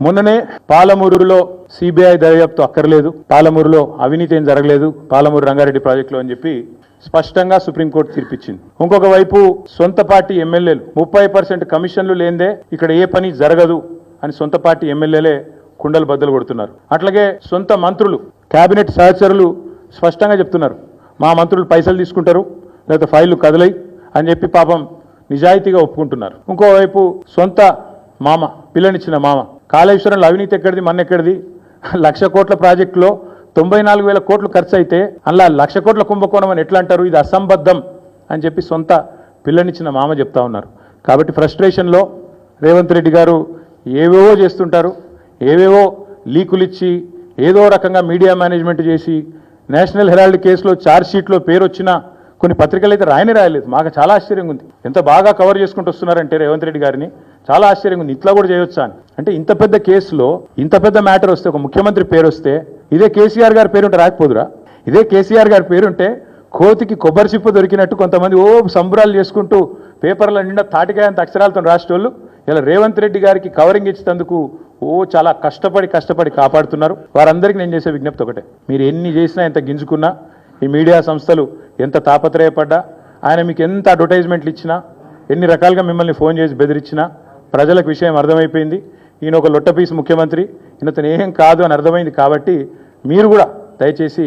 మొన్ననే పాలమూరులో సిబిఐ దర్యాప్తు అక్కర్లేదు, పాలమూరులో అవినీతి ఏం జరగలేదు పాలమూరు రంగారెడ్డి ప్రాజెక్టులో అని చెప్పి స్పష్టంగా సుప్రీంకోర్టు తీర్పిచ్చింది. ఇంకొక వైపు సొంత పార్టీ ఎమ్మెల్యేలు 30% కమిషన్లు లేందే ఇక్కడ ఏ పని జరగదు అని సొంత పార్టీ ఎమ్మెల్యేలే కుండలు బద్దలు కొడుతున్నారు. అట్లాగే సొంత మంత్రులు, కేబినెట్ సహచరులు స్పష్టంగా చెప్తున్నారు, మా మంత్రులు పైసలు తీసుకుంటారు లేదా ఫైళ్లు కదలై అని చెప్పి పాపం నిజాయితీగా ఒప్పుకుంటున్నారు. ఇంకోవైపు సొంత మామ, పిల్లనిచ్చిన మామ, కాళేశ్వరంలో అవినీతి ఎక్కడిది, మన ఎక్కడిది, 1,00,000 కోట్ల ప్రాజెక్టులో 94,000 కోట్లు ఖర్చు అయితే అలా 1,00,000 కోట్ల కుంభకోణం అని ఎట్లా అంటారు, ఇది అసంబద్ధం అని చెప్పి సొంత పిల్లనిచ్చిన మామ చెప్తా ఉన్నారు. కాబట్టి ఫ్రస్ట్రేషన్లో రేవంత్ రెడ్డి గారు ఏవేవో చేస్తుంటారు, ఏవేవో లీకులు ఇచ్చి ఏదో రకంగా మీడియా మేనేజ్మెంట్ చేసి నేషనల్ హెరాల్డ్ కేసులో ఛార్జ్ షీట్లో పేరు వచ్చినా కొన్ని పత్రికలు అయితే రాయలేదు. మాకు చాలా ఆశ్చర్యంగా ఉంది, ఎంత బాగా కవర్ చేసుకుంటూ వస్తున్నారంటే రేవంత్ రెడ్డి గారిని, చాలా ఆశ్చర్యంగా ఉంది. ఇట్లా కూడా చేయొచ్చా అని. అంటే ఇంత పెద్ద కేసులో ఇంత పెద్ద మ్యాటర్ వస్తే, ఒక ముఖ్యమంత్రి పేరు వస్తే, ఇదే కేసీఆర్ గారి పేరుంటే రాకపోదురా? ఇదే కేసీఆర్ గారి పేరుంటే కోతికి కొబ్బరి చిప్పు దొరికినట్టు కొంతమంది సంబరాలు చేసుకుంటూ పేపర్ల నిండా తాటికాయ అంత అక్షరాలతో రాసేటోళ్ళు ఇలా రేవంత్ రెడ్డి గారికి కవరింగ్ ఇచ్చేందుకు చాలా కష్టపడి కాపాడుతున్నారు. వారందరికీ నేను చేసే విజ్ఞప్తి ఒకటే, మీరు ఎన్ని చేసినా, ఎంత గింజుకున్నా, ఈ మీడియా సంస్థలు ఎంత తాపత్రయపడ్డా, ఆయన మీకు ఎంత అడ్వర్టైజ్మెంట్లు ఇచ్చినా, ఎన్ని రకాలుగా మిమ్మల్ని ఫోన్ చేసి బెదిరించినా ప్రజలకు విషయం అర్థమైపోయింది. ఈయన ఒక లొట్టపీసు ముఖ్యమంత్రి, ఈయనతను ఏం కాదు అని అర్థమైంది. కాబట్టి మీరు కూడా దయచేసి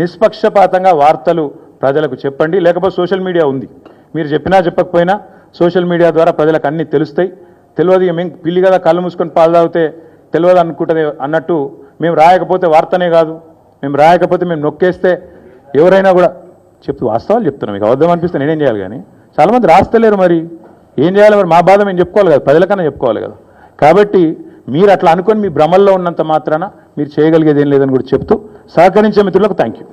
నిష్పక్షపాతంగా వార్తలు ప్రజలకు చెప్పండి. లేకపోతే సోషల్ మీడియా ఉంది, మీరు చెప్పినా చెప్పకపోయినా సోషల్ మీడియా ద్వారా ప్రజలకు అన్నీ తెలుస్తాయి. తెలియదు మేము పిల్లి కదా కళ్ళు మూసుకొని పాలు తాగితే తెలియదు అనుకుంటుంది అన్నట్టు, మేము రాయకపోతే వార్తనే కాదు, మేము రాయకపోతే మేము నొక్కేస్తే ఎవరైనా కూడా వాస్తవాలు చెప్తున్నాం. మీకు అబద్ధం అనిపిస్తే నేనేం చేయాలి? కానీ చాలామంది రాస్తలేరు, మరి ఏం చేయాలి? మరి మా బాధ మేము చెప్పుకోవాలి కదా, ప్రజలకన్నా చెప్పుకోవాలి కదా. కాబట్టి మీరు అట్లా అనుకొని మీ భ్రమల్లో ఉన్నంత మాత్రాన మీరు చేయగలిగేది ఏం లేదని కూడా చెప్తూ సహకరించే మిత్రులకు థ్యాంక్ యూ.